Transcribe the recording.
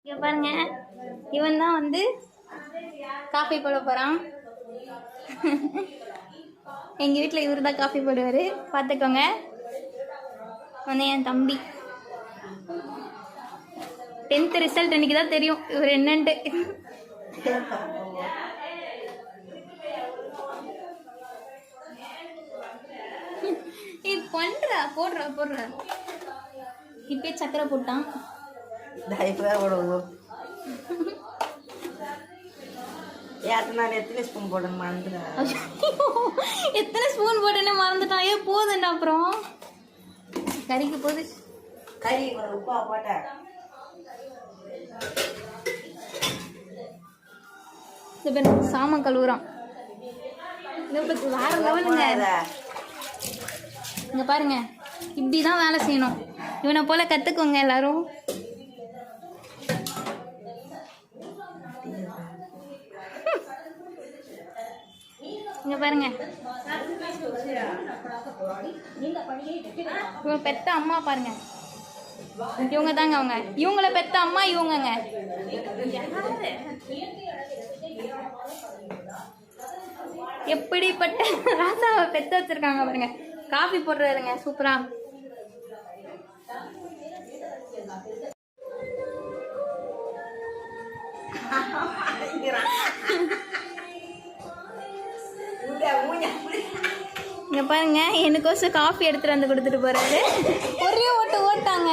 இங்க பாருங்க, இவன் தான் வந்து காஃபி போட போறான். எங்க வீட்டில் இவர் தான் காஃபி போடுவார், பார்த்துக்கோங்க. வந்து என் தம்பி 10th ரிசல்ட் இன்னைக்கு தான் தெரியும் இவர் என்னன்ட்டு. பண்றா போடுறா போடுறா. இப்பே சக்கரை போட்டான். எத்தனை ஸ்பூன் போடணும் மறந்துட்டேன். எத்தனை ஸ்பூன் போட்டேன்னு மறந்துட்டான். ஏன் போதுண்டா அப்புறம் கறிக்கு போகுது. கறி உப்பா போட்டேன். சாமம் கழுவுறான். வேற லெவலுங்க. இங்க பாருங்க, இப்படிதான் வேலை செய்யணும். இவனை போல கத்துக்கோங்க எல்லாரும். இங்க பாருங்க, இவங்க பெத்த அம்மா பாருங்க. இவங்க தாங்க அவங்க. இவங்கள பெத்த அம்மா இவங்கங்க. எப்படிப்பட்ட ராசாவை பெத்த வச்சிருக்காங்க பாருங்க. காஃபி போடுறாருங்க சூப்பரா. இங்க பாருங்க, எனக்கோசம் காஃபி எடுத்துட்டு வந்து கொடுத்துட்டு போறாரு. ஒரே ஓட்டாங்க.